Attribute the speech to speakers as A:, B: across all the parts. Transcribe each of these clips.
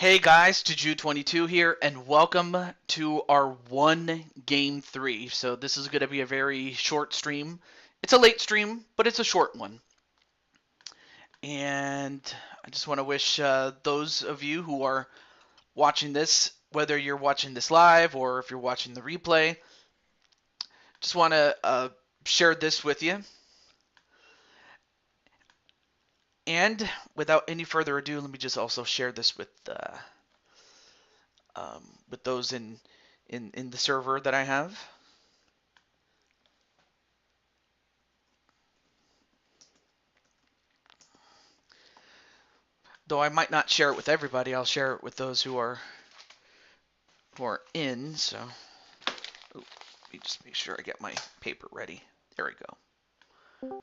A: Hey guys, Juju22 here, and welcome to our one game 3. So this is going to be a very short stream. It's a late stream, but it's a short one. And I just want to wish those of you who are watching this, whether you're watching this live or if you're watching the replay, just want to share this with you. And without any further ado, let me just also share this with those in the server that I have. Though I might not share it with everybody, I'll share it with those who are in. So, let me just make sure I get my paper ready. There we go.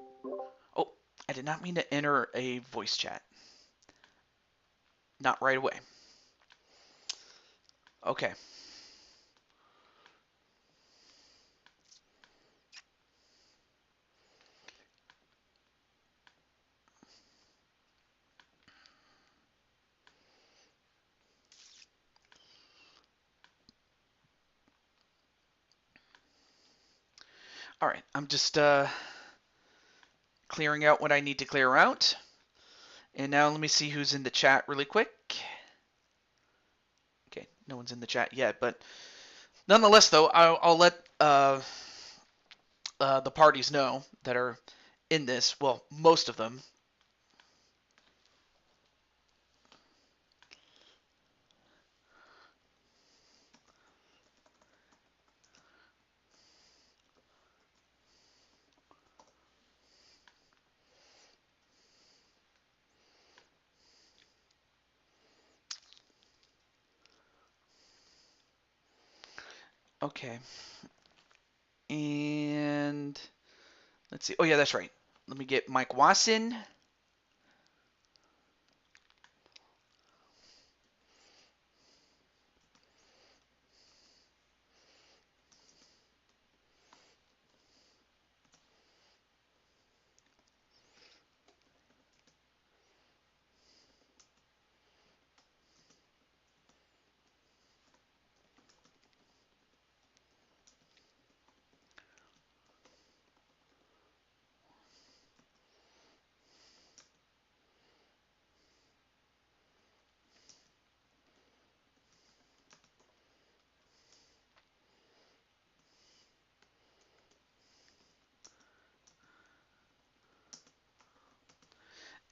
A: Oh, I did not mean to enter a voice chat. Not right away. Okay. All right, I'm just clearing out what I need to clear out. And now let me see who's in the chat really quick. Okay, no one's in the chat yet, but nonetheless, though, I'll let the parties know that are in this. Well, most of them. Okay. And let's see. Oh, yeah, that's right. Let me get Mike Wasson.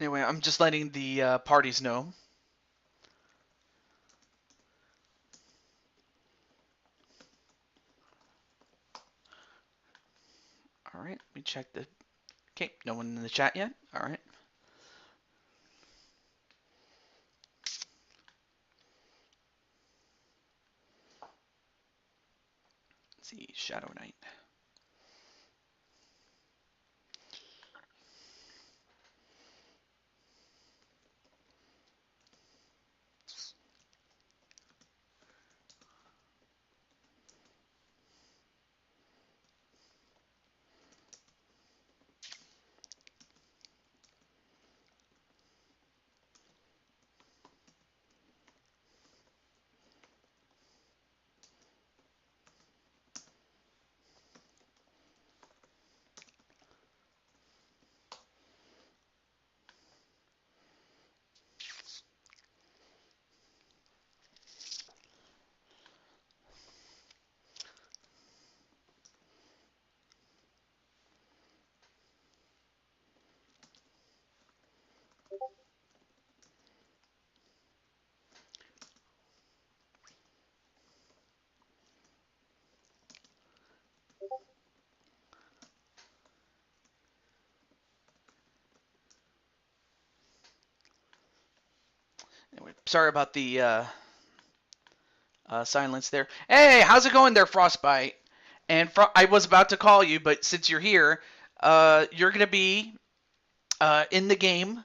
A: Anyway, I'm just letting the parties know. All right, let me check the... Okay, no one in the chat yet. All right. Let's see, Shadow Knight. Anyway, sorry about the silence there. Hey, how's it going there, Frostbite? And I was about to call you, but since you're here, you're going to be in the game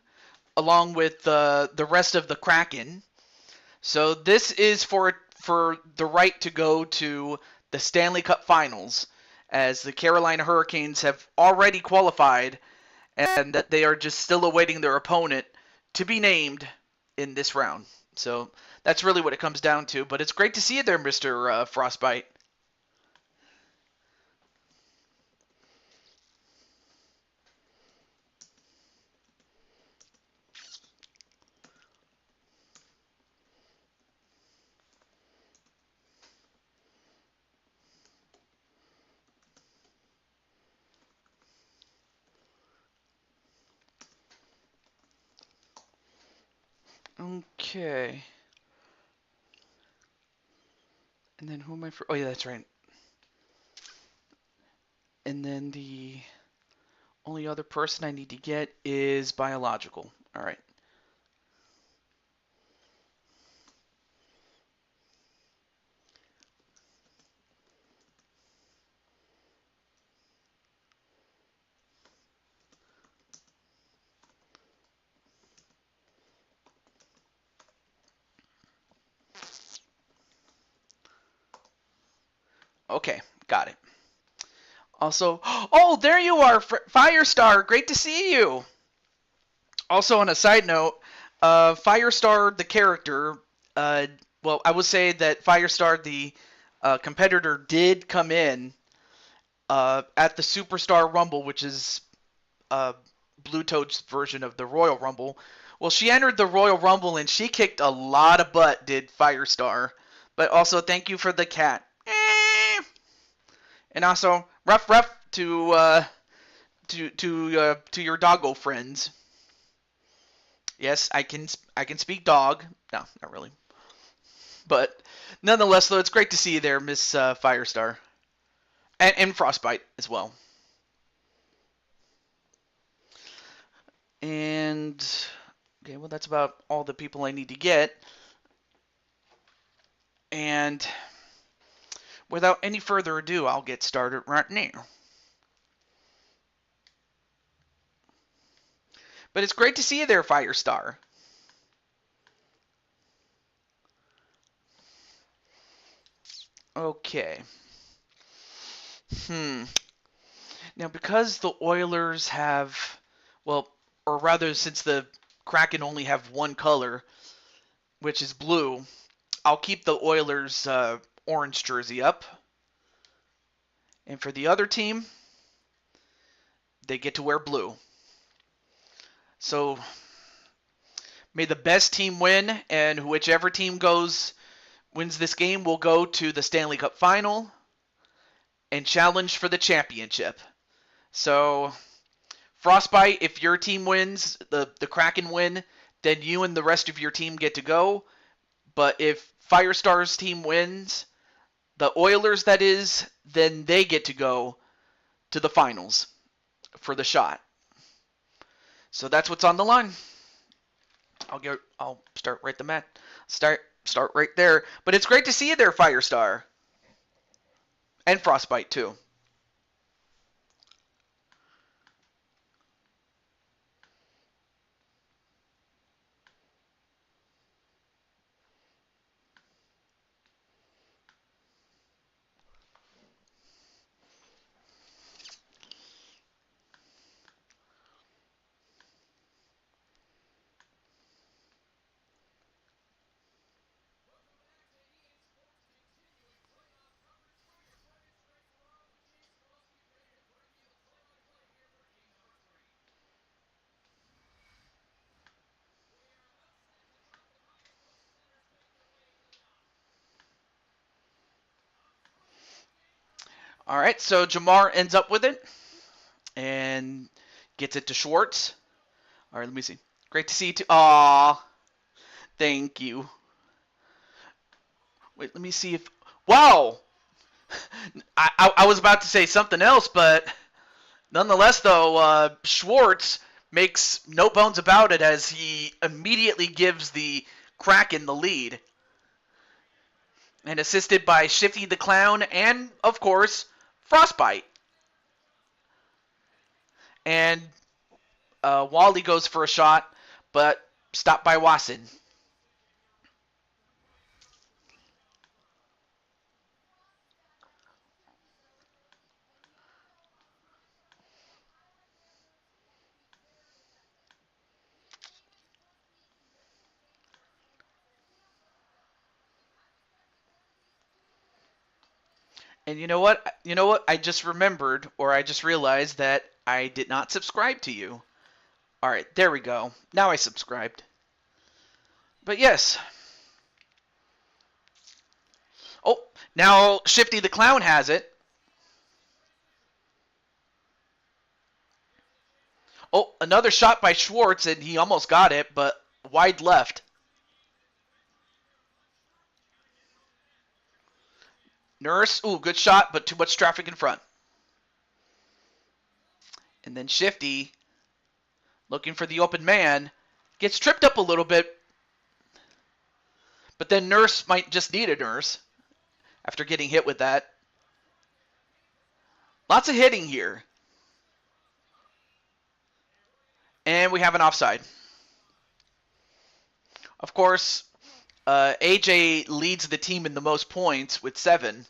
A: along with the rest of the Kraken. So this is for the right to go to the Stanley Cup Finals, as the Carolina Hurricanes have already qualified, and that they are just still awaiting their opponent to be named in this round. So That's really what it comes down to. But it's great to see you there, Mr. Frostbite. Okay. And then who am I for? Oh, yeah, that's right. And then the only other person I need to get is biological. All right. Okay, got it. Also, oh, there you are, Firestar. Great to see you. Also, on a side note, Firestar, the character, uh, well, I would say that Firestar, the competitor, did come in at the Superstar Rumble, which is Blue Toad's version of the Royal Rumble. Well, she entered the Royal Rumble and she kicked a lot of butt, did Firestar. But also, thank you for the cat. And also, rough to your doggo friends. Yes, I can speak dog. No, not really. But nonetheless, though, it's great to see you there, Miss Firestar, and Frostbite as well. And okay, well, that's about all the people I need to get. And without any further ado, I'll get started right now. But it's great to see you there, Firestar. Okay. Hmm. Now, because the Oilers have, well, or rather, since the Kraken only have one color, which is blue, I'll keep the Oilers' orange jersey up. And for the other team, they get to wear blue. So may the best team win, and whichever team wins this game will go to the Stanley Cup Final and challenge for the championship. So Frostbite, if your team wins, the Kraken win, then you and the rest of your team get to go. But if Firestar's team wins, the Oilers that is, then they get to go to the finals for the shot. So that's what's on the line. I'll start right the mat. Start right there. But it's great to see you there, Firestar. And Frostbite too. All right, so Jamar ends up with it and gets it to Schwartz. All right, let me see. Great to see you too. Aw, thank you. Wait, let me see if. Wow! I was about to say something else, but nonetheless, though, Schwartz makes no bones about it as he immediately gives the Kraken the lead. And assisted by Shifty the Clown and, of course, Frostbite. And Wally goes for a shot, but stopped by Wasson. And you know what? You know what? I just remembered, or I just realized that I did not subscribe to you. All right, there we go. Now I subscribed. But yes. Oh, now Shifty the Clown has it. Oh, another shot by Schwartz, and he almost got it, but wide left. Nurse, ooh, good shot, but too much traffic in front. And then Shifty, looking for the open man, gets tripped up a little bit, but then Nurse might just need a nurse after getting hit with that. Lots of hitting here. And we have an offside. Of course, AJ leads the team in the most points with 7.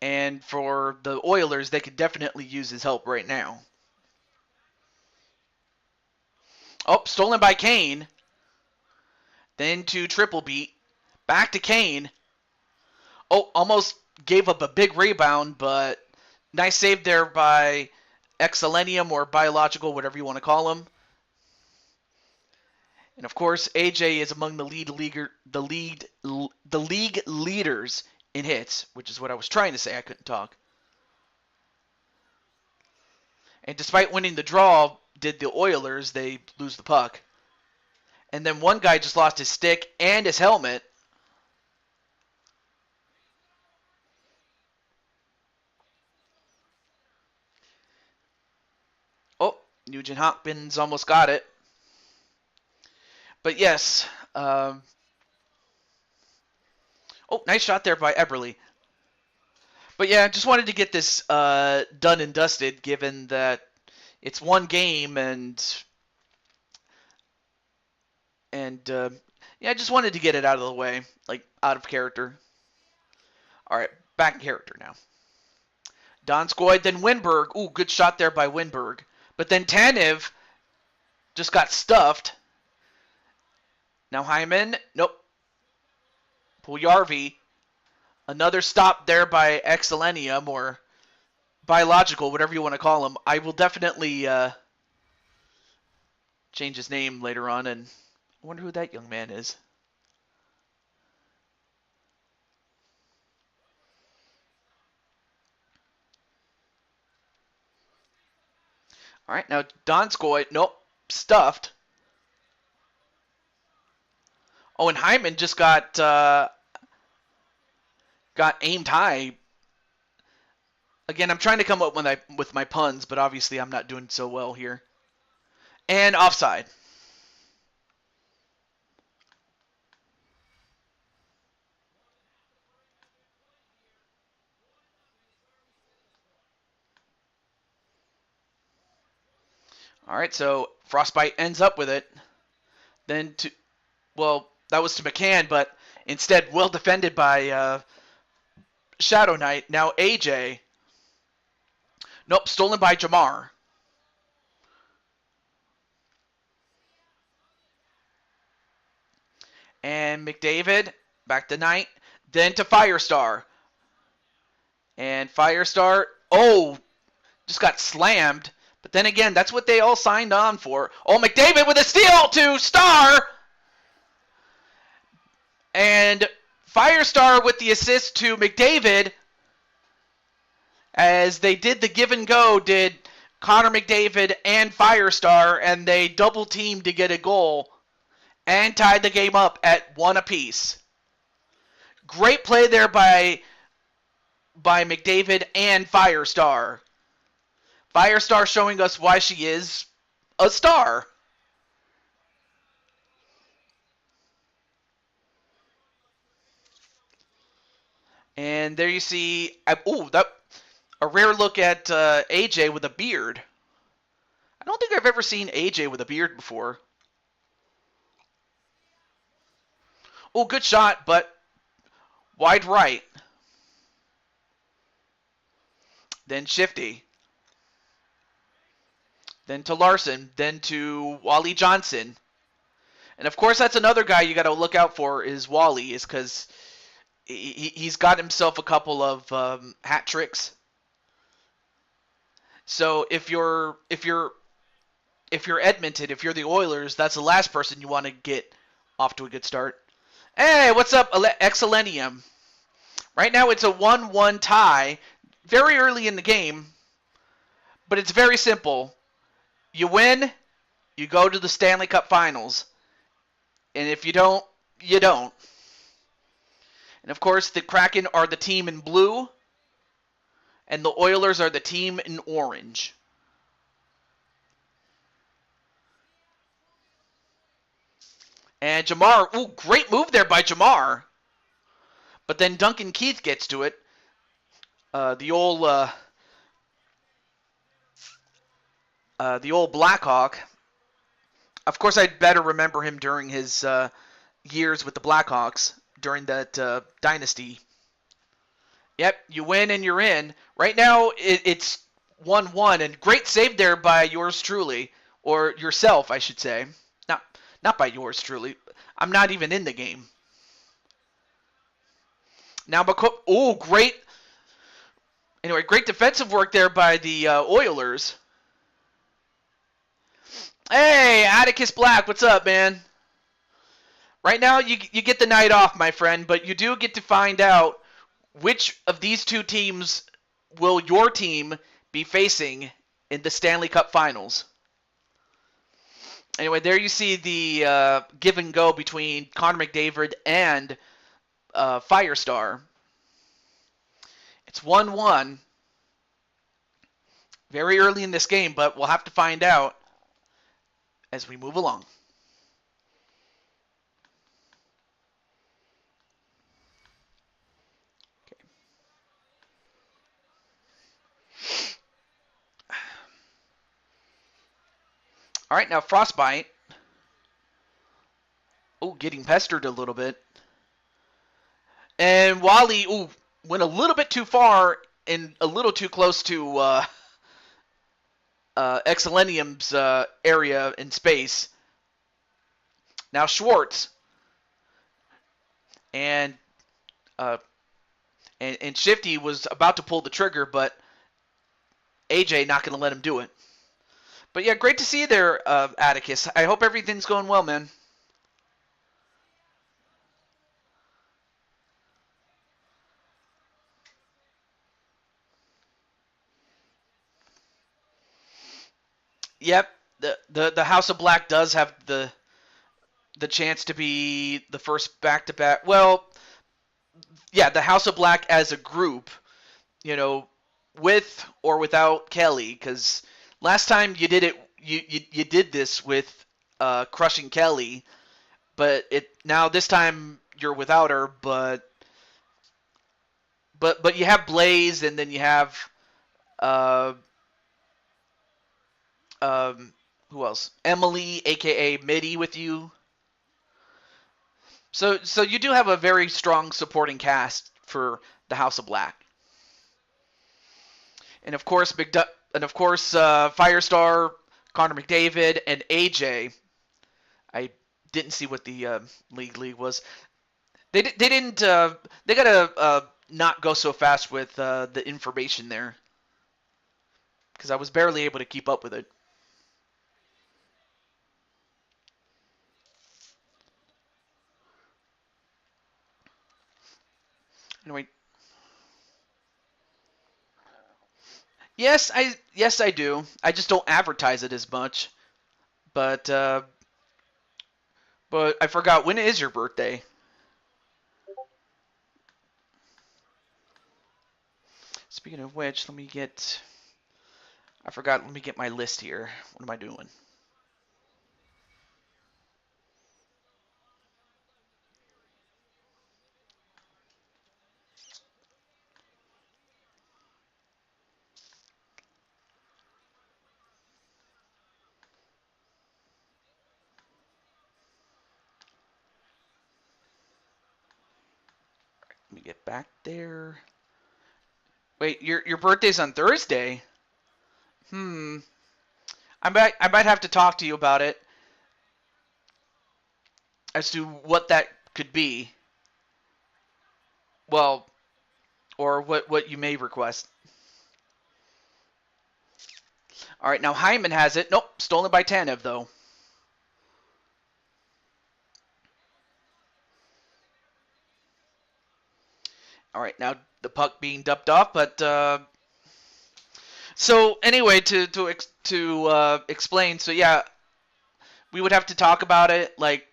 A: And for the Oilers, they could definitely use his help right now. Oh, stolen by Kane. Then to triple beat. Back to Kane. Oh, almost gave up a big rebound, but nice save there by Excelenium or Biological, whatever you want to call him. And of course, AJ is among the league leaders in hits, which is what I was trying to say. I couldn't talk. And despite winning the draw, did the Oilers, they lose the puck. And then one guy just lost his stick and his helmet. Oh, Nugent Hopkins almost got it. But yes. Oh, nice shot there by Eberle. But yeah, just wanted to get this done and dusted, given that it's one game and yeah, I just wanted to get it out of the way, like out of character. All right, back in character now. Donskoy, then Winberg. Ooh, good shot there by Winberg. But then Tanev just got stuffed. Now Hyman. Nope. Puljujarvi. Another stop there by Excelenium or Biological, whatever you want to call him. I will definitely change his name later on, and I wonder who that young man is. All right, now Donskoy. Nope. Stuffed. Oh, and Hyman just got aimed high. Again, I'm trying to come up with my puns, but obviously I'm not doing so well here. And offside. All right, so Frostbite ends up with it. Then to, well, that was to McCann, but instead well defended by Shadow Knight. Now AJ. Nope, stolen by Jamar. And McDavid, back to Knight. Then to Firestar. And Firestar, oh, just got slammed. But then again, that's what they all signed on for. Oh, McDavid with a steal to Star. And Firestar with the assist to McDavid. As they did the give and go, did Connor McDavid and Firestar, and they double teamed to get a goal and tied the game up at 1 apiece. Great play there by McDavid and Firestar. Firestar showing us why she is a star. And there you see, that a rare look at AJ with a beard. I don't think I've ever seen AJ with a beard before. Oh, good shot, but wide right. Then Shifty. Then to Larson. Then to Wally Johnson. And of course, that's another guy you got to look out for is Wally, is because he's got himself a couple of hat tricks. So if you're Edmonton, if you're the Oilers, that's the last person you want to get off to a good start. Hey, what's up, Excelenium? Right now it's a 1-1 tie, very early in the game, but it's very simple. You win, you go to the Stanley Cup Finals, and if you don't, you don't. And of course, the Kraken are the team in blue, and the Oilers are the team in orange. And Jamar, ooh, great move there by Jamar. But then Duncan Keith gets to it. The old Blackhawk. Of course, I'd better remember him during his years with the Blackhawks during that dynasty. Yep, you win and you're in. Right now, it's 1-1, and great save there by yours truly, or yourself, I should say. Not by yours truly. I'm not even in the game. Now, great. Anyway, great defensive work there by the Oilers. Hey, Atticus Black, what's up, man? Right now, you get the night off, my friend, but you do get to find out which of these two teams will your team be facing in the Stanley Cup Finals. Anyway, there you see the give and go between Connor McDavid and Firestar. It's 1-1. Very early in this game, but we'll have to find out as we move along. Okay. All right, now Frostbite. Oh, getting pestered a little bit. And Wally, went a little bit too far and a little too close to Excelenium's area in space. Now Schwartz. And Shifty was about to pull the trigger, but AJ not going to let him do it. But yeah, great to see you there, Atticus. I hope everything's going well, man. Yep, the House of Black does have the chance to be the first back-to-back. Well, yeah, the House of Black as a group, with or without Kelly, because last time you did it, you did this with crushing Kelly, but now this time you're without her, but you have Blaze, and then you have who else? Emily, aka Mitty, with you. So you do have a very strong supporting cast for the House of Black. And of course, Firestar, Connor McDavid, and AJ. I didn't see what the league was. They didn't. They gotta not go so fast with the information there, because I was barely able to keep up with it. Anyway. Yes, I do. I just don't advertise it as much. But I forgot, when is your birthday? Speaking of which, let me get my list here. What am I doing? Let me get back there. Wait, your birthday's on Thursday? I might have to talk to you about it as to what that could be. Well, or what you may request. All right, now Hyman has it. Nope, stolen by Tanev, though. All right, now the puck being dumped off, but so anyway, to explain, so yeah, we would have to talk about it like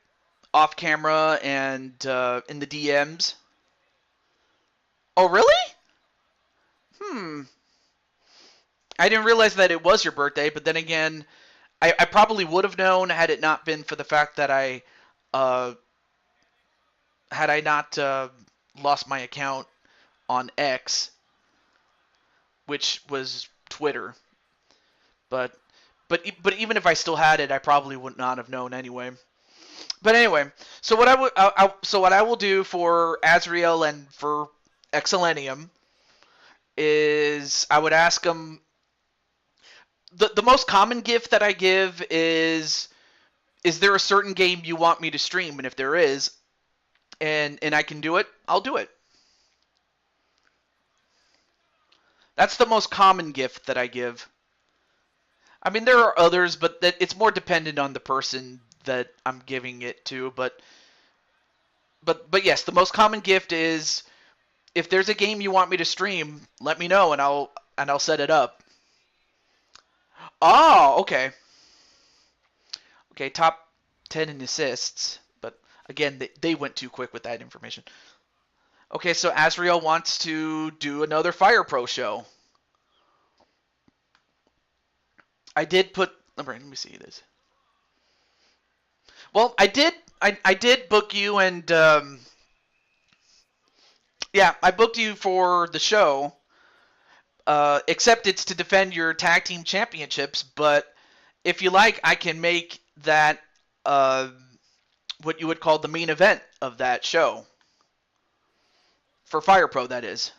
A: off camera and in the DMs. Oh, really? Hmm. I didn't realize that it was your birthday, but then again, I probably would have known had it not been for the fact that uh, had I not lost my account on X, which was Twitter. But but even if I still had it, I probably would not have known anyway. But anyway, so what I will do for Azrael and for Excelenium is I would ask them. The most common gift that I give is there a certain game you want me to stream? And if there is, and I can do it, I'll do it. That's the most common gift that I give. I mean, there are others, but it's more dependent on the person that I'm giving it to. But yes, the most common gift is if there's a game you want me to stream, let me know and I'll set it up. Oh, okay. Okay, top 10 in assists, but again, they went too quick with that information. Okay, so Azrael wants to do another Fire Pro show. I did put. Let me see this. Well, I did book you, and yeah, I booked you for the show. Except it's to defend your tag team championships. But if you like, I can make that what you would call the main event of that show for Fire Pro. That is.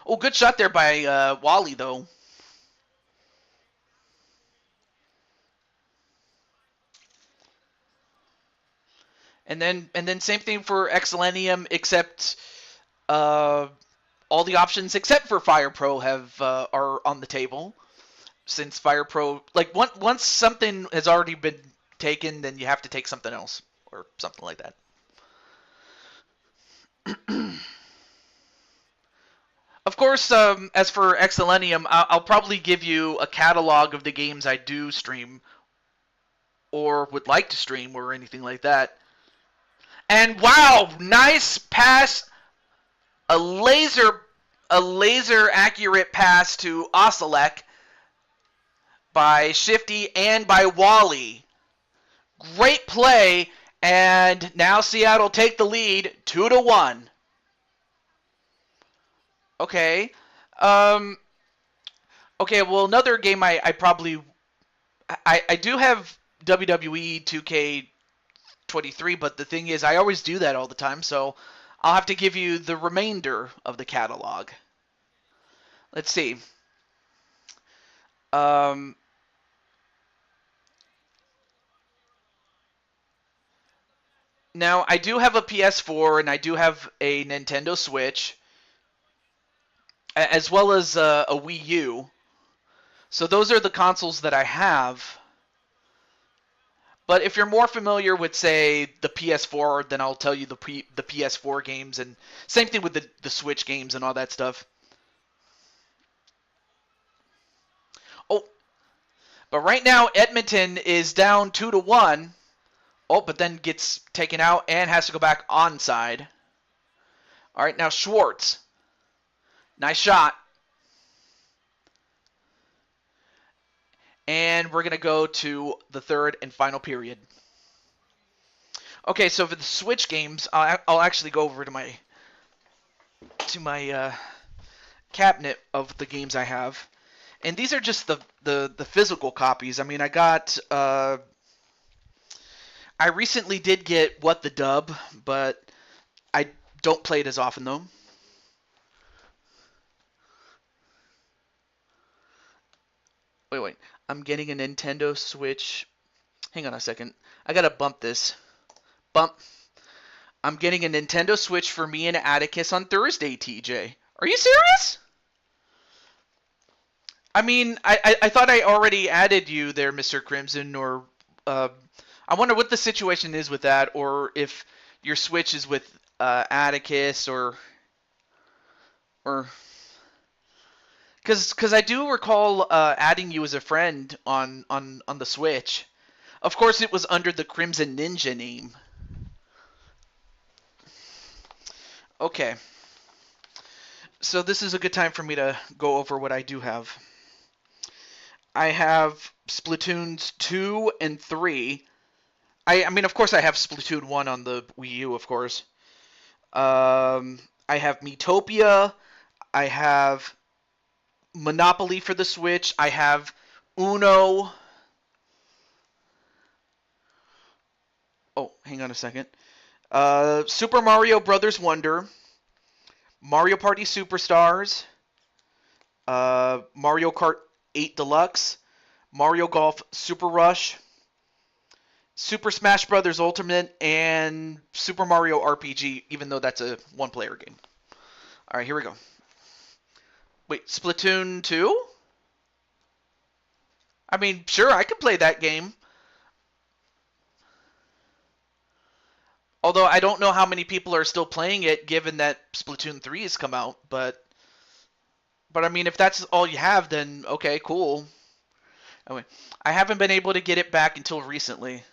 A: Oh, good shot there by Wally, though. And then same thing for Excelenium, except uh, all the options except for Fire Pro have are on the table. Since Fire Pro, like once something has already been taken, then you have to take something else or something like that. Of course, as for Excelenium, I'll probably give you a catalog of the games I do stream or would like to stream or anything like that. And wow, nice pass, a laser a laser accurate pass to Ocelek by Shifty and by Wally. Great play, and now Seattle take the lead 2-1. Okay. Um, okay, well, another game I probably... I do have WWE 2K23, but the thing is, I always do that all the time, so I'll have to give you the remainder of the catalog. Let's see. Um, Now, I do have a PS4 and I do have a Nintendo Switch, as well as a Wii U. So those are the consoles that I have. But if you're more familiar with, say, the PS4, then I'll tell you the PS4 games, and same thing with the Switch games and all that stuff. Oh, but right now Edmonton is down 2-1. Oh, but then gets taken out and has to go back onside. All right, now Schwartz. Nice shot. And we're going to go to the third and final period. Okay, so for the Switch games, I'll actually go over to my cabinet of the games I have. And these are just the physical copies. I mean, I recently did get What the Dub, but I don't play it as often, though. Wait. I'm getting a Nintendo Switch. Hang on a second. I gotta bump this. Bump. I'm getting a Nintendo Switch for me and Atticus on Thursday, TJ. Are you serious? I mean, I thought I already added you there, Mr. Crimson, or I wonder what the situation is with that, or if your Switch is with Atticus, or because I do recall adding you as a friend on the Switch. Of course, it was under the Crimson Ninja name. Okay. So this is a good time for me to go over what I do have. I have Splatoons 2 and 3. I mean, of course, I have Splatoon 1 on the Wii U, of course. I have Miitopia. I have Monopoly for the Switch. I have Uno. Oh, hang on a second. Super Mario Brothers Wonder. Mario Party Superstars. Mario Kart 8 Deluxe. Mario Golf Super Rush. Super Smash Bros. Ultimate, and Super Mario RPG, even though that's a one-player game. All right, here we go. Wait, Splatoon 2? I mean, sure, I could play that game. Although I don't know how many people are still playing it, given that Splatoon 3 has come out. But I mean, if that's all you have, then okay, cool. Anyway, I haven't been able to get it back until recently.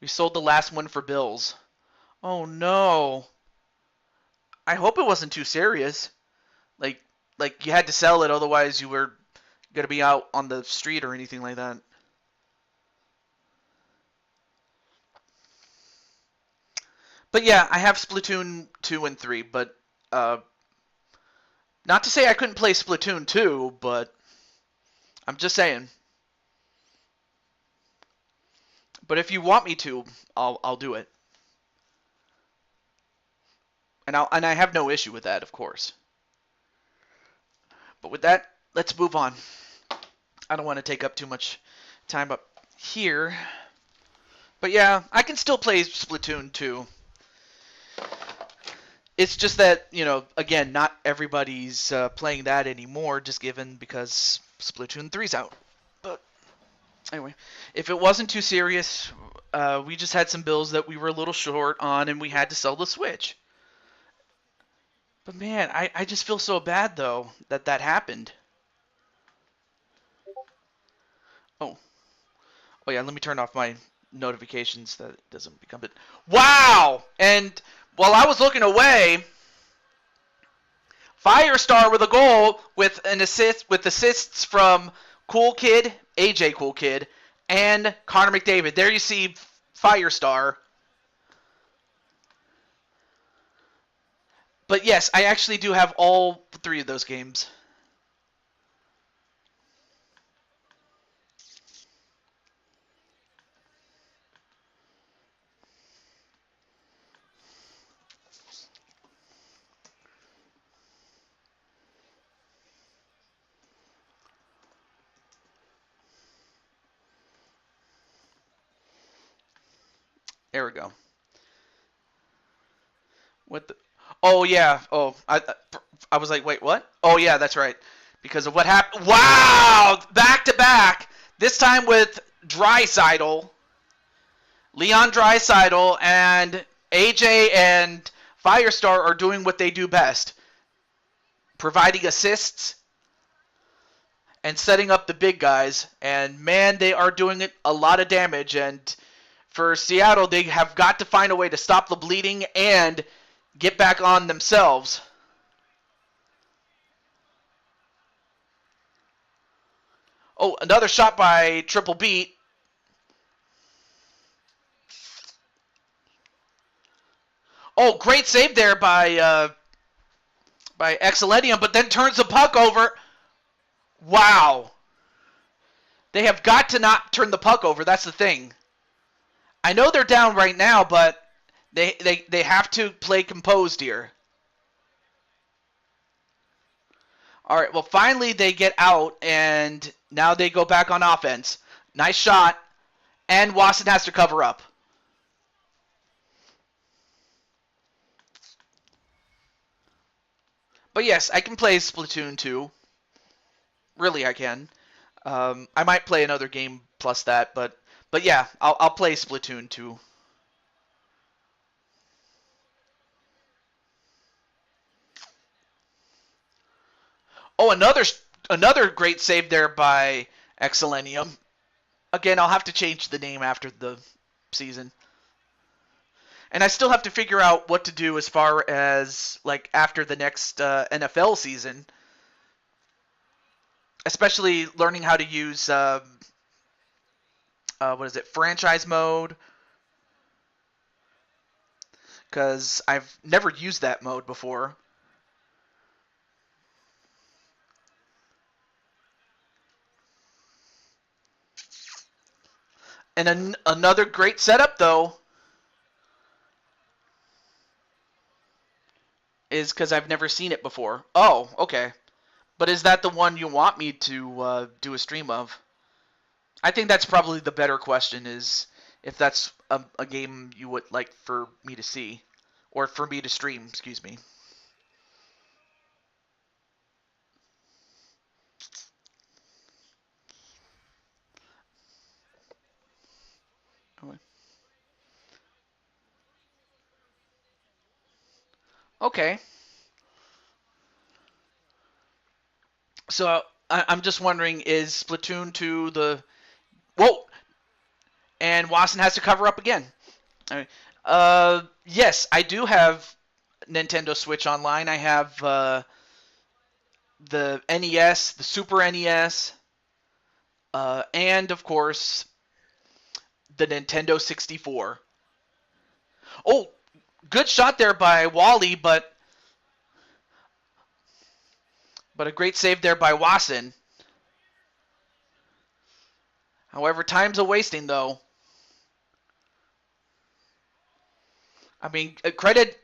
A: We sold the last one for bills. Oh no. I hope it wasn't too serious. Like you had to sell it, otherwise you were gonna be out on the street or anything like that. But yeah, I have Splatoon 2 and 3, but not to say I couldn't play Splatoon 2, but I'm just saying. But if you want me to, I'll do it. And I have no issue with that, of course. But with that, let's move on. I don't want to take up too much time up here. But yeah, I can still play Splatoon 2. It's just that, again, not everybody's playing that anymore, just given because Splatoon 3's out. But anyway, if it wasn't too serious, we just had some bills that we were a little short on, and we had to sell the Switch. But man, I just feel so bad, though, that happened. Oh. Oh yeah, let me turn off my notifications that it doesn't become it. Wow! And while I was looking away, Firestar with a goal with an assist with assists from Cool Kid, AJ Cool Kid, and Connor McDavid. There you see Firestar. But yes, I actually do have all three of those games. There we go. What the? Oh yeah. Oh, I was like, wait, what? Oh yeah, that's right. Because of what happened. Wow! Back to back. This time with Draisaitl, Leon Draisaitl, and AJ and Firestar are doing what they do best, providing assists and setting up the big guys. And man, they are doing it a lot of damage. And for Seattle, they have got to find a way to stop the bleeding and get back on themselves. Oh, another shot by Triple Beat. Oh, great save there by Excellentium, but then turns the puck over. Wow. They have got to not turn the puck over. That's the thing. I know they're down right now, but they have to play composed here. All right, well, finally they get out, and now they go back on offense. Nice shot, and Wasson has to cover up. But yes, I can play Splatoon 2. Really, I can. I might play another game plus that, but yeah, I'll play Splatoon 2. Oh, another great save there by Excelenium. Again, I'll have to change the name after the season. And I still have to figure out what to do as far as like after the next NFL season, especially learning how to use what is it, franchise mode, because I've never used that mode before. And another great setup though is because I've never seen it before. Oh, okay. But is that the one you want me to do a stream of? I think that's probably the better question, is if that's a game you would like for me to see. Or for me to stream, excuse me. Okay. So I'm just wondering, is Splatoon 2 the... Whoa! And Watson has to cover up again. All right. Yes, I do have Nintendo Switch Online. I have the NES, the Super NES, and of course the Nintendo 64. Oh, good shot there by Wally, but a great save there by Watson. However, time's a wasting though. I mean, credit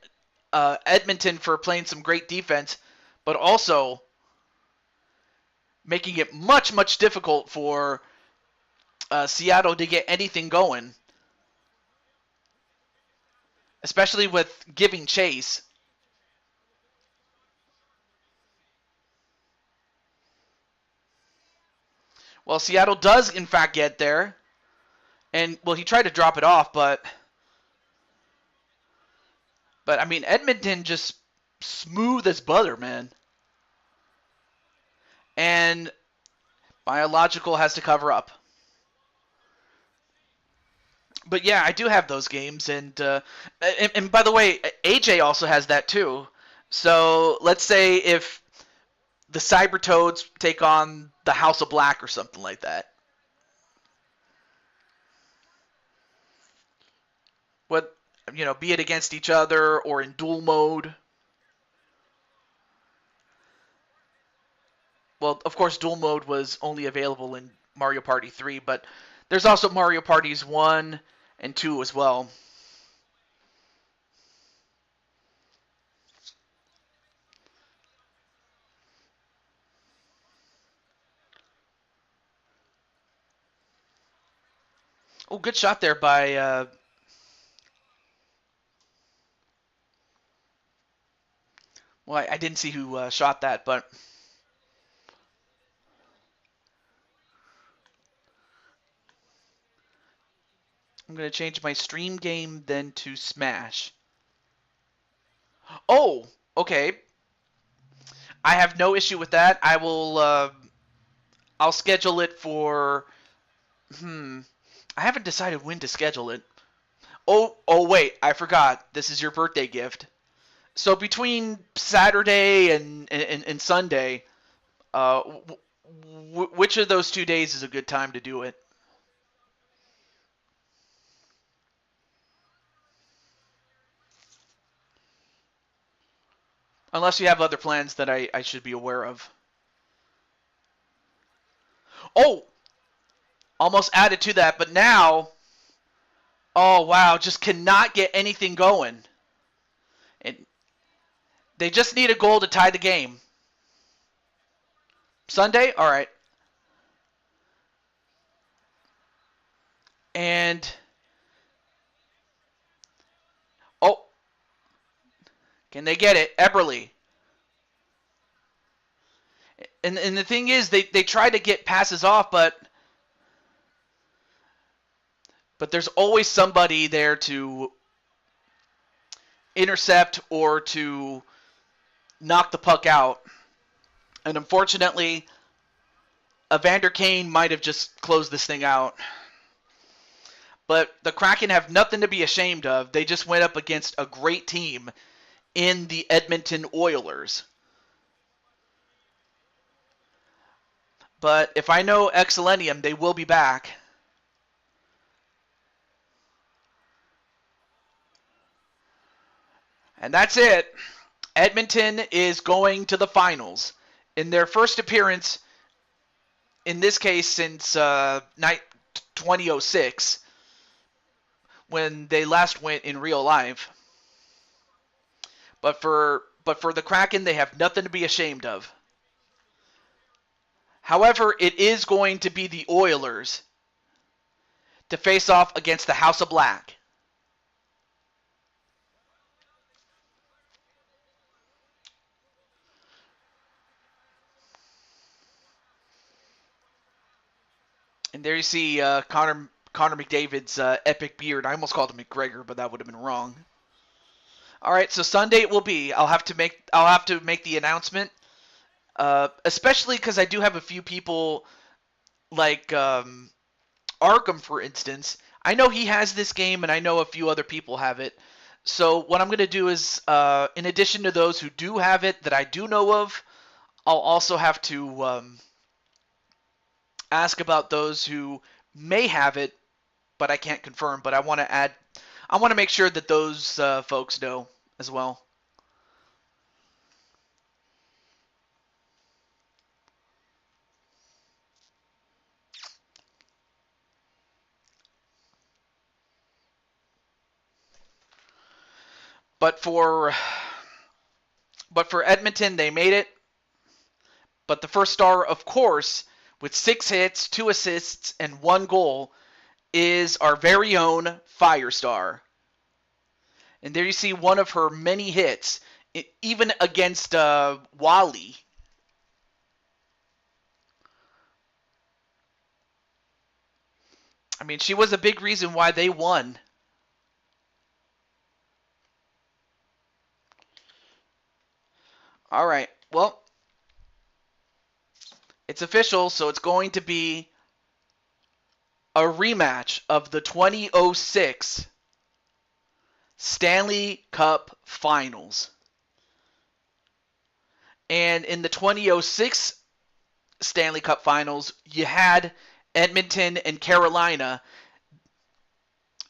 A: Edmonton for playing some great defense, but also making it much, much difficult for Seattle to get anything going, especially with giving chase. Well, Seattle does, in fact, get there. And, well, he tried to drop it off, but I mean, Edmonton just smooth as butter, man. And Biological has to cover up. But yeah, I do have those games, and by the way, AJ also has that too. So let's say if the Cybertoads take on the House of Black or something like that, what, be it against each other or in duel mode. Well, of course, duel mode was only available in Mario Party 3, but there's also Mario Parties 1 and 2 as well. Oh, good shot there by. Well, I didn't see who shot that, but. I'm going to change my stream game then to Smash. Oh, okay. I have no issue with that. I will. I'll schedule it for. I haven't decided when to schedule it. Oh, wait. I forgot. This is your birthday gift. So between Saturday and Sunday, which of those 2 days is a good time to do it? Unless you have other plans that I should be aware of. Oh, almost added to that, but now, oh wow, just cannot get anything going. And they just need a goal to tie the game. Sunday, all right. And oh, can they get it? Eberly. And the thing is, they try to get passes off, but there's always somebody there to intercept or to knock the puck out. And unfortunately, Evander Kane might have just closed this thing out. But the Kraken have nothing to be ashamed of. They just went up against a great team in the Edmonton Oilers. But if I know Excelenium, they will be back. And that's it. Edmonton is going to the finals. In their first appearance, in this case since 2006, when they last went in real life. But for the Kraken, they have nothing to be ashamed of. However, it is going to be the Oilers to face off against the House of Black. And there you see Connor McDavid's epic beard. I almost called him McGregor, but that would have been wrong. All right, so Sunday it will be. I'll have to make the announcement, especially because I do have a few people like Arkham, for instance. I know he has this game, and I know a few other people have it. So what I'm going to do is, in addition to those who do have it that I do know of, I'll also have to ask about those who may have it, but I can't confirm. But I want to make sure that those folks know as well. But for Edmonton, they made it. But the first star, of course, with 6 hits, 2 assists, and 1 goal, is our very own Firestar. And there you see one of her many hits, even against Wally. I mean, she was a big reason why they won. All right, well, it's official, so it's going to be a rematch of the 2006 Stanley Cup Finals. And in the 2006 Stanley Cup Finals, you had Edmonton and Carolina,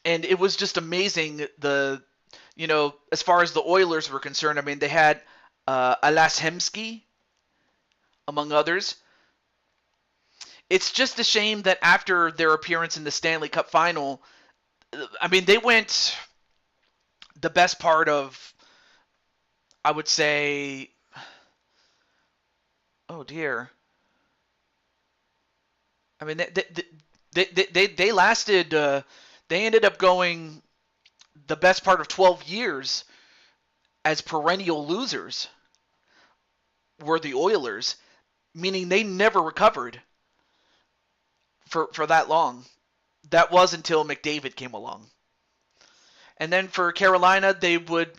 A: and it was just amazing. As far as the Oilers were concerned, I mean, they had Alas Hemsky, among others. It's just a shame that after their appearance in the Stanley Cup Final, I mean, they went the best part of, I would say, oh dear. I mean, they lasted. They ended up going the best part of 12 years as perennial losers. Were the Oilers, meaning they never recovered for that long. That was until McDavid came along. And then for Carolina, they would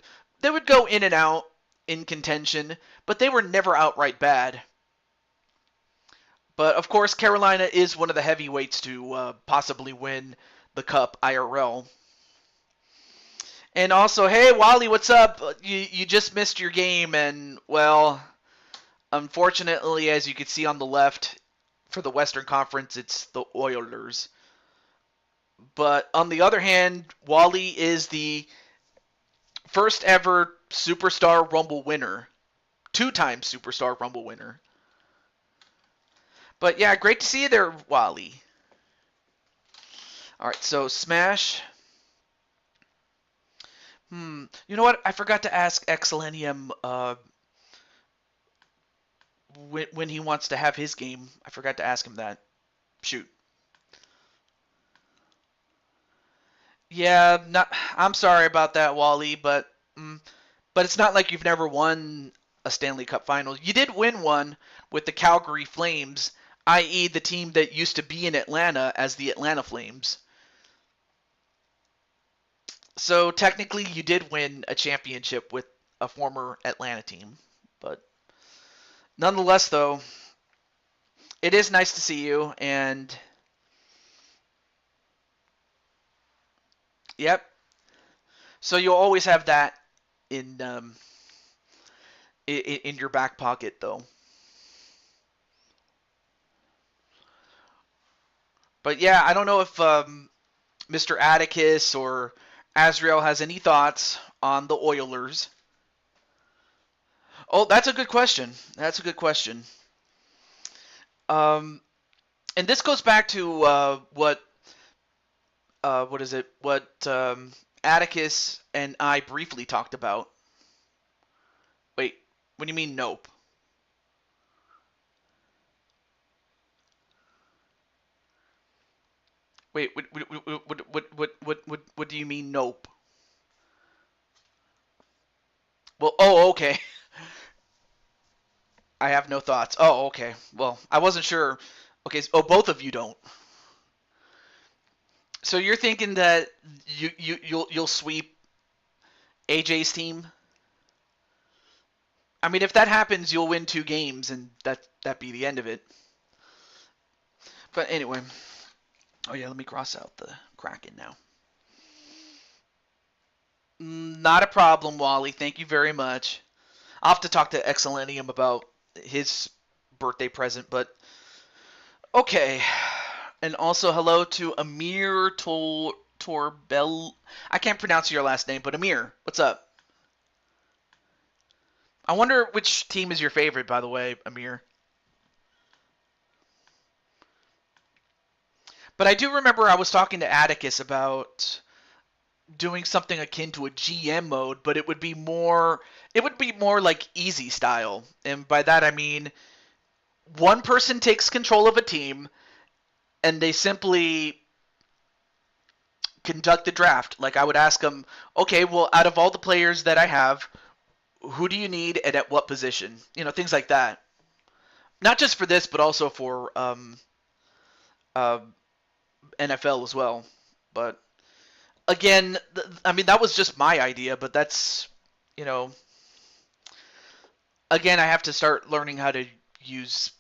A: go in and out in contention, but they were never outright bad. But of course, Carolina is one of the heavyweights to possibly win the Cup IRL. And also, hey Wally, what's up? You just missed your game, and well, unfortunately, as you can see on the left, for the Western Conference, it's the Oilers. But on the other hand, Wally is the first ever Superstar Rumble winner. 2-time Superstar Rumble winner. But yeah, great to see you there, Wally. Alright, so Smash. You know what? I forgot to ask Excelenium when he wants to have his game. I forgot to ask him that. Shoot. Yeah, I'm sorry about that, Wally, but it's not like you've never won a Stanley Cup final. You did win one with the Calgary Flames, i.e. the team that used to be in Atlanta as the Atlanta Flames. So technically you did win a championship with a former Atlanta team. But nonetheless, though, it is nice to see you, and yep. So you'll always have that in in your back pocket, though. But yeah, I don't know if Mr. Atticus or Azrael has any thoughts on the Oilers. Oh, that's a good question. That's a good question. Um, and this goes back to what is it? What Atticus and I briefly talked about. Wait, what do you mean nope? Wait, what do you mean nope? Well, oh, okay. I have no thoughts. Oh, okay. Well, I wasn't sure. Okay, so, oh, both of you don't. So you're thinking that you'll sweep AJ's team? I mean, if that happens, you'll win 2 games, and that be the end of it. But anyway, oh yeah, let me cross out the Kraken now. Not a problem, Wally. Thank you very much. I'll have to talk to Excellentium about his birthday present, but okay. And also hello to Amir Torbell. I can't pronounce your last name, but Amir, what's up? I wonder which team is your favorite, by the way, Amir. But I do remember I was talking to Atticus about doing something akin to a GM mode, but it would be more like easy style. And by that I mean one person takes control of a team and they simply conduct the draft. Like I would ask them, okay, well, out of all the players that I have, who do you need and at what position? Things like that. Not just for this, but also for uh, NFL as well. But again, I mean, that was just my idea, but that's, you know, again, I have to start learning how to use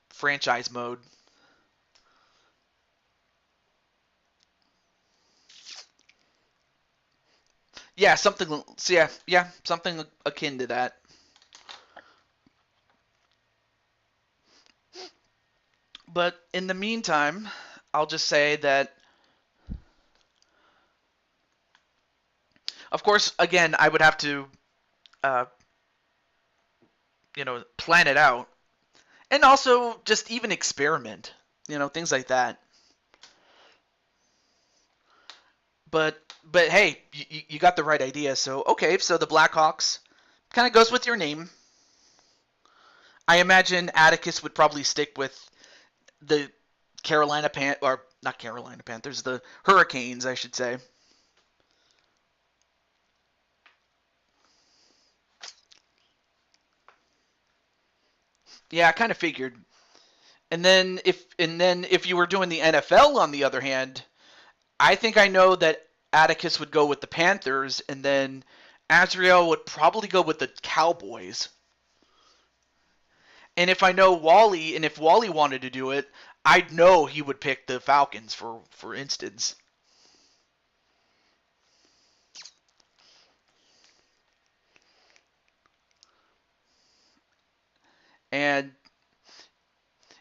A: franchise mode. Yeah, something. So yeah, something akin to that. But in the meantime, I'll just say that, of course, again, I would have to, uh, plan it out, and also just even experiment, things like that. But hey, you got the right idea. So okay, so the Blackhawks kind of goes with your name. I imagine Atticus would probably stick with the or not Carolina Panthers, the Hurricanes, I should say. Yeah, I kind of figured. And then if you were doing the NFL on the other hand, I think I know that Atticus would go with the Panthers, and then Azrael would probably go with the Cowboys. And if I know Wally, and if Wally wanted to do it, I'd know he would pick the Falcons, for instance. And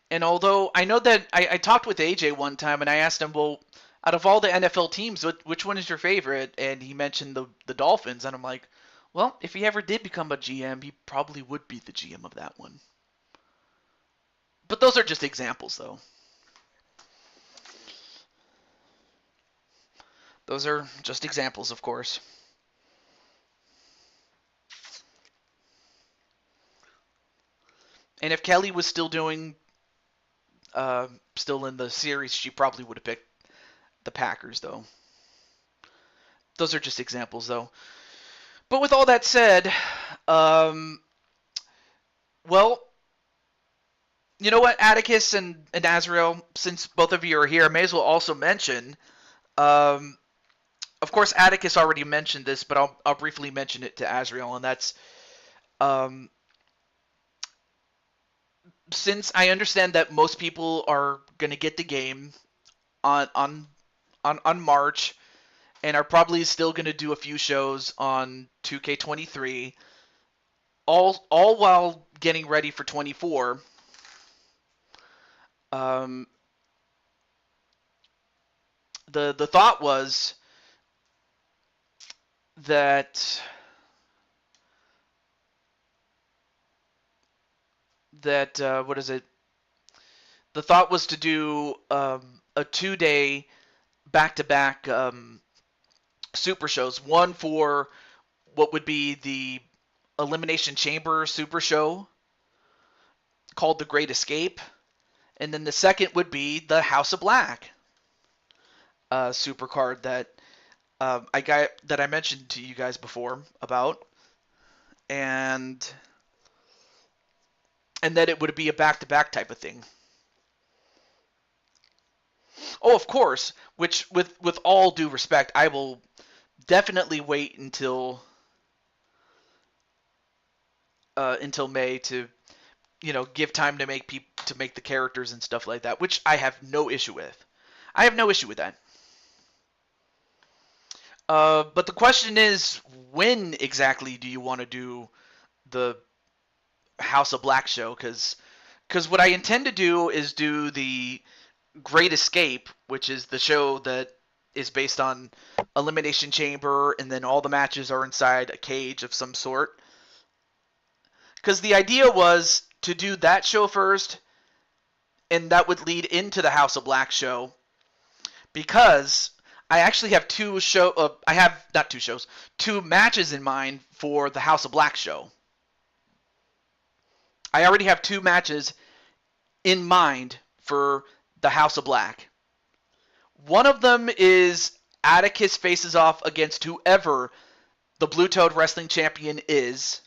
A: and although I know that I talked with AJ one time and I asked him, well, out of all the NFL teams, which one is your favorite? And he mentioned the Dolphins, and I'm like, well, if he ever did become a GM, he probably would be the GM of that one. But those are just examples, though. Those are just examples, of course. And if Kelly was still in the series, she probably would have picked the Packers, though. Those are just examples, though. But with all that said, um, Well, you know what, Atticus and Azrael, since both of you are here, I may as well also mention, um, of course, Atticus already mentioned this, but I'll briefly mention it to Azrael, and that's, um, since I understand that most people are going to get the game on, on, on March, and are probably still going to do a few shows on 2K23, all while getting ready for 24. Um, the thought was that what is it? The thought was to do a 2-day back-to-back super shows. One for what would be the Elimination Chamber Super Show called The Great Escape, and then the second would be the House of Black super card that I mentioned to you guys before about, and that it would be a back-to-back type of thing. Oh, of course. Which, with all due respect, I will definitely wait until May to give time to make the characters and stuff like that, which I have no issue with. I have no issue with that. But the question is, when exactly do you want to do the House of Black show? Because what I intend to do is do the Great Escape, which is the show that is based on Elimination Chamber, and then all the matches are inside a cage of some sort. Because the idea was to do that show first, and that would lead into the House of Black show. Because I actually have two matches in mind for the House of Black show. I already have 2 matches in mind for the House of Black. One of them is Atticus faces off against whoever the Blue Toad Wrestling Champion is.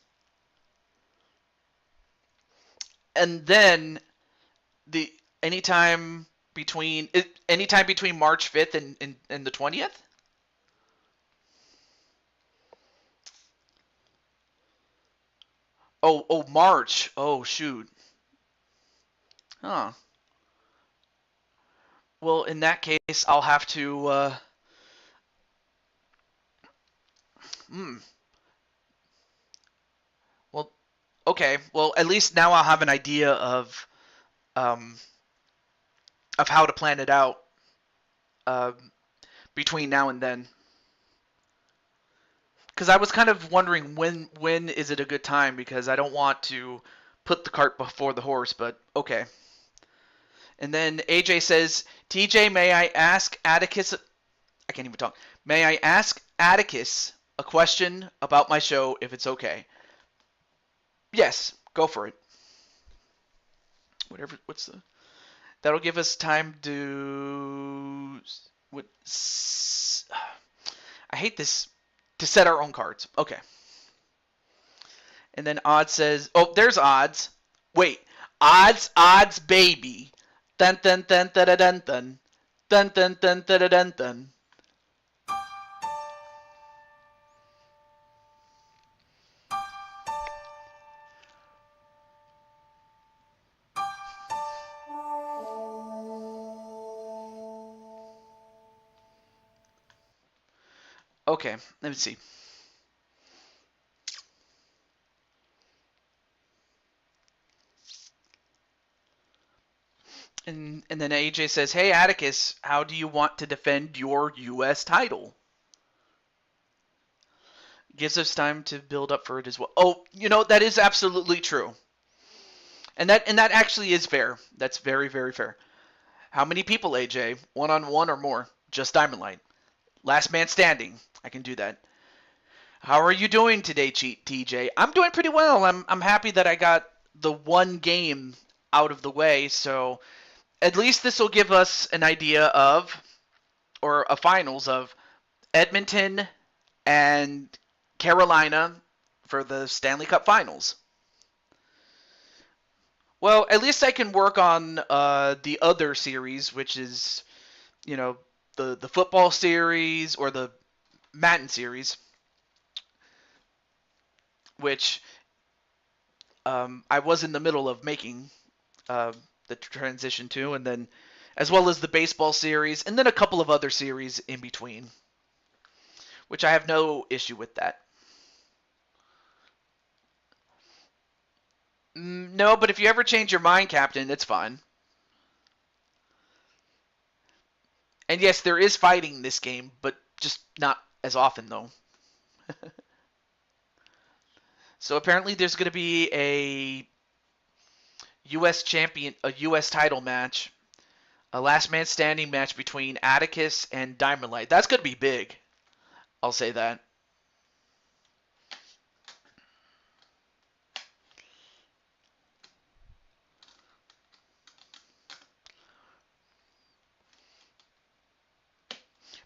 A: And then anytime between March 5th and the 20th? Oh, March. Oh, shoot. Huh. Well, in that case, I'll have to. Hmm. Well, okay. Well, at least now I'll have an idea um, of how to plan it out between now and then. Because I was kind of wondering when is it a good time, because I don't want to put the cart before the horse, but okay. And then AJ says, TJ, may I ask Atticus... I can't even talk. May I ask Atticus a question about my show, if it's okay? Yes, go for it. That'll give us time to... I hate this. To set our own cards. Okay. And then Odds says... Oh, there's Odds. Wait. Odds, baby. Dun dun dun dun dun dun dun. Dun dun dun dun dun dun. Okay, let me see. And then AJ says, hey, Atticus, how do you want to defend your U.S. title? Gives us time to build up for it as well. Oh, that is absolutely true. And that actually is fair. That's very, very fair. How many people, AJ? 1-on-1 or more? Just Diamond Light. Last man standing. I can do that. How are you doing today, TJ? I'm doing pretty well. I'm happy that I got the one game out of the way, so at least this will give us an idea of, or a finals of, Edmonton and Carolina for the Stanley Cup Finals. Well, at least I can work on the other series, which is, you know, the football series or the Madden series, which I was in the middle of making uh, the transition to, and then as well as the baseball series, and then a couple of other series in between, which I have no issue with that. No, but if you ever change your mind, Captain, it's fine. And yes, there is fighting in this game, but just not as often, though. So apparently there's going to be a U.S. title match, a last man standing match between Atticus and Diamond Light. That's going to be big. I'll say that.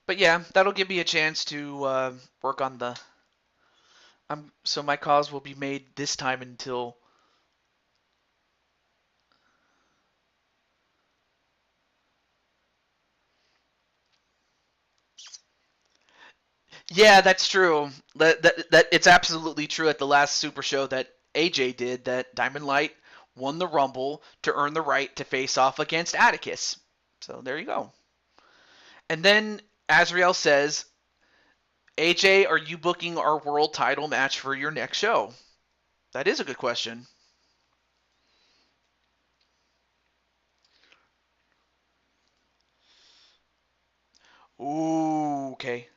A: But yeah, that'll give me a chance to work on the. So my calls will be made this time until. Yeah, that's true. That it's absolutely true. At the last Super Show that AJ did, that Diamond Light won the Rumble to earn the right to face off against Atticus. So there you go. And then Azrael says, AJ, are you booking our world title match for your next show? That is a good question. Ooh, okay.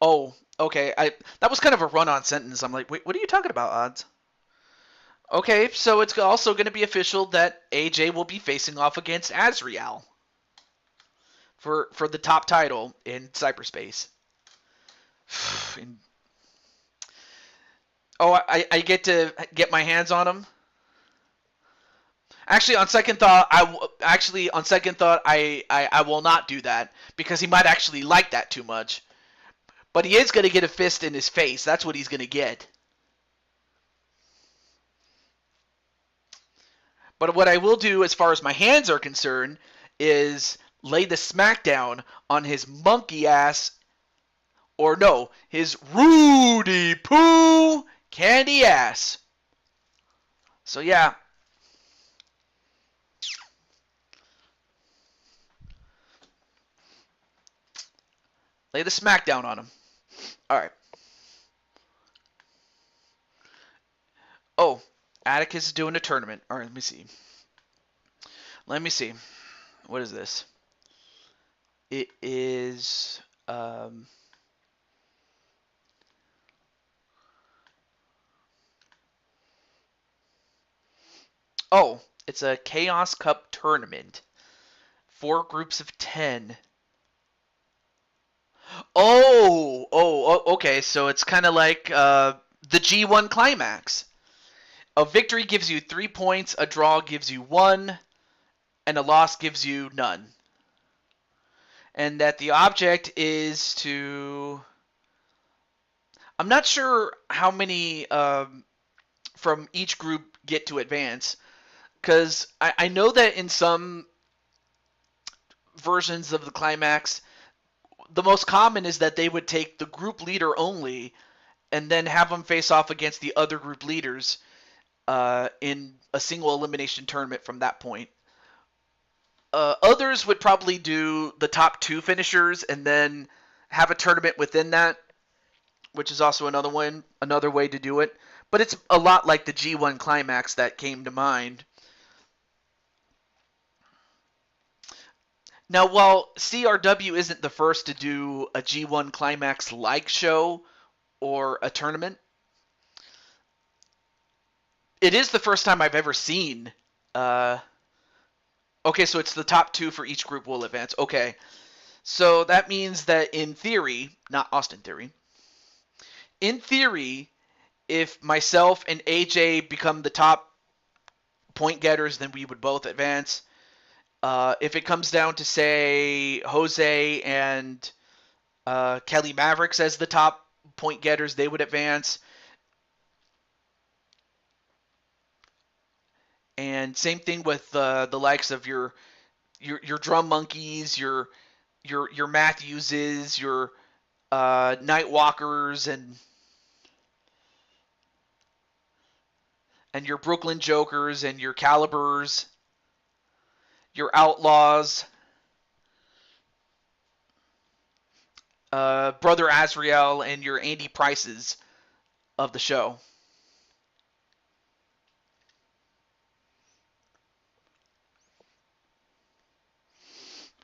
A: Oh, okay. I That was kind of a run-on sentence. I'm like, wait, what are you talking about, odds? Okay, so it's also going to be official that AJ will be facing off against Azrael for the top title in cyberspace. Oh, I get to get my hands on him. Actually on second thought, I will not do that because he might actually like that too much. But he is going to get a fist in his face. That's what he's going to get. But what I will do, as far as my hands are concerned, is lay the smackdown on his monkey ass, or no, his Rudy Poo candy ass. So yeah, lay the smackdown on him. All right. Oh, Atticus is doing a tournament. All right, let me see. Let me see. What is this? It is. Oh, it's a Chaos Cup tournament. 4 groups of 10. Okay. So it's kind of like the G1 Climax. A victory gives you 3 points, a draw gives you one, and a loss gives you none. And that the object is to. I'm not sure how many from each group get to advance, because I know that in some versions of the climax, the most common is that they would take the group leader only and then have them face off against the other group leaders in a single elimination tournament from that point. Others would probably do the top 2 finishers and then have a tournament within that, which is also another way to do it. But it's a lot like the G1 Climax that came to mind. Now, while CRW isn't the first to do a G1 Climax like show or a tournament, it is the first time I've ever seen. Okay, so it's the top 2 for each group will advance. Okay, so that means that in theory, not Austin theory, in theory, if myself and AJ become the top point getters, then we would both advance. If it comes down to, say, Jose and Kelly Mavericks as the top point getters, they would advance. And same thing with the likes of your drum monkeys, your Matthewses, your Nightwalkers, and your Brooklyn Jokers, and your Calibers, your Outlaws, Brother Azrael, and your Andy Prices of the show.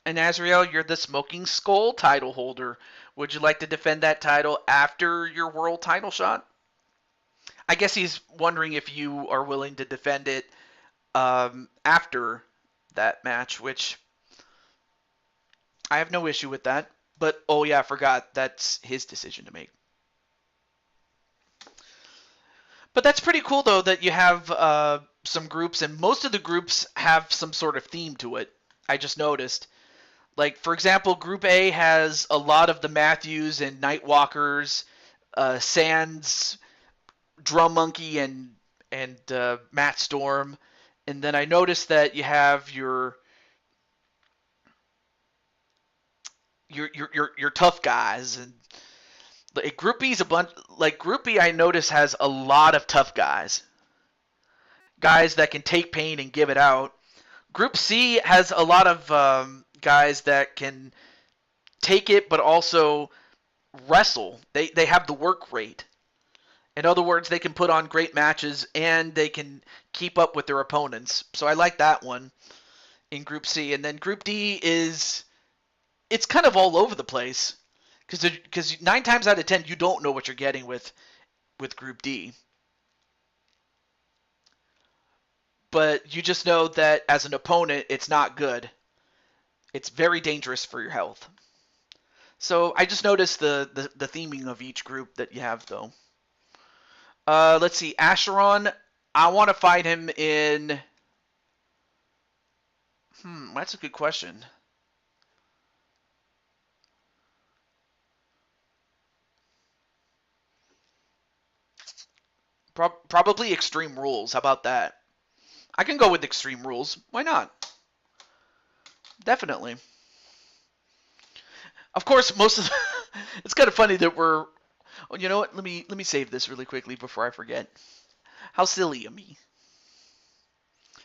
A: And Azrael, you're the Smoking Skull title holder. Would you like to defend that title after your world title shot? I guess he's wondering if you are willing to defend it after that match, which I have no issue with that. But, oh yeah, I forgot. That's his decision to make. But that's pretty cool, though, that you have some groups, and most of the groups have some sort of theme to it. I just noticed. Like, for example, Group A has a lot of the Matthews and Nightwalkers, Sands, Drum Monkey, and Matt Storm. And then I noticed that you have your tough guys, and like, Group B's a bunch. Like, Group B, I notice has a lot of tough guys that can take pain and give it out. Group C has a lot of guys that can take it, but also wrestle. They have the work rate. In other words, they can put on great matches and they can keep up with their opponents. So I like that one in Group C. And then Group D it's kind of all over the place because 9 times out of 10 you don't know what you're getting with Group D. But you just know that as an opponent, it's not good. It's very dangerous for your health. So I just noticed the theming of each group that you have, though. Let's see. Acheron, I want to fight him in... that's a good question. Probably Extreme Rules. How about that? I can go with Extreme Rules. Why not? Definitely. Of course, most of the, it's kind of funny that we're. Oh, you know what? Let me save this really quickly before I forget. How silly of me.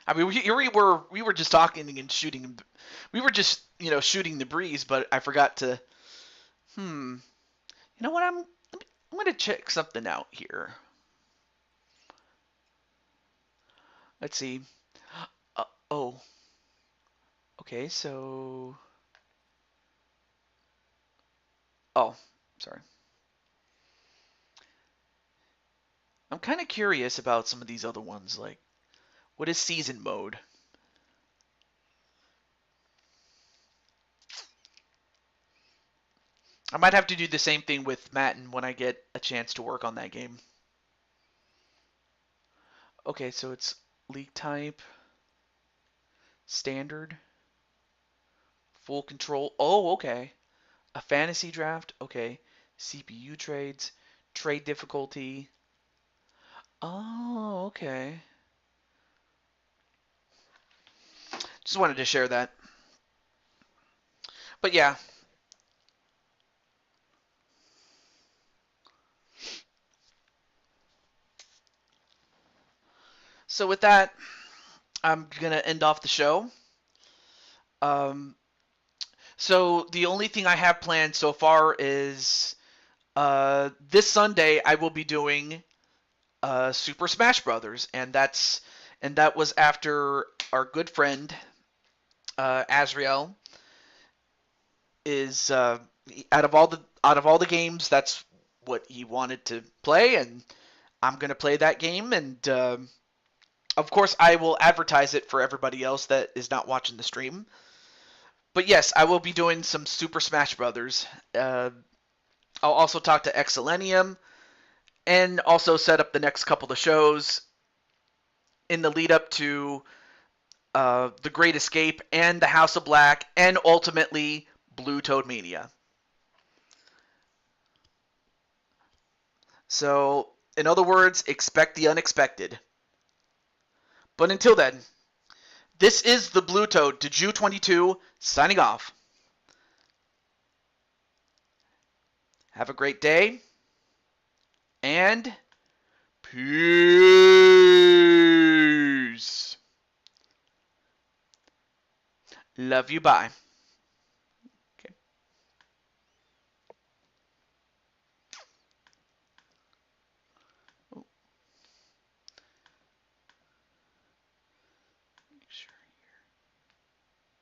A: I mean, we were just talking and shooting. We were just shooting the breeze, but I forgot to. You know what? I'm going to check something out here. Let's see. Oh. Okay, so. Oh, sorry. I'm kind of curious about some of these other ones. Like, what is season mode? I might have to do the same thing with Matten when I get a chance to work on that game. Okay, so it's league type, standard, full control. Oh, okay. A fantasy draft. Okay. CPU trades, trade difficulty. Oh, okay. Just wanted to share that. But yeah. So with that, I'm going to end off the show. So the only thing I have planned so far is this Sunday I will be doing Super Smash Brothers, and that was after our good friend Azrael is out of all the games, that's what he wanted to play, and I'm gonna play that game, and of course I will advertise it for everybody else that is not watching the stream. But yes, I will be doing some Super Smash Brothers. I'll also talk to Excelenium and also set up the next couple of shows in the lead up to The Great Escape and The House of Black and ultimately Blue Toad Mania. So, in other words, expect the unexpected. But until then, this is the Blue Toad, Deju22, signing off. Have a great day, and peace. Love you, bye.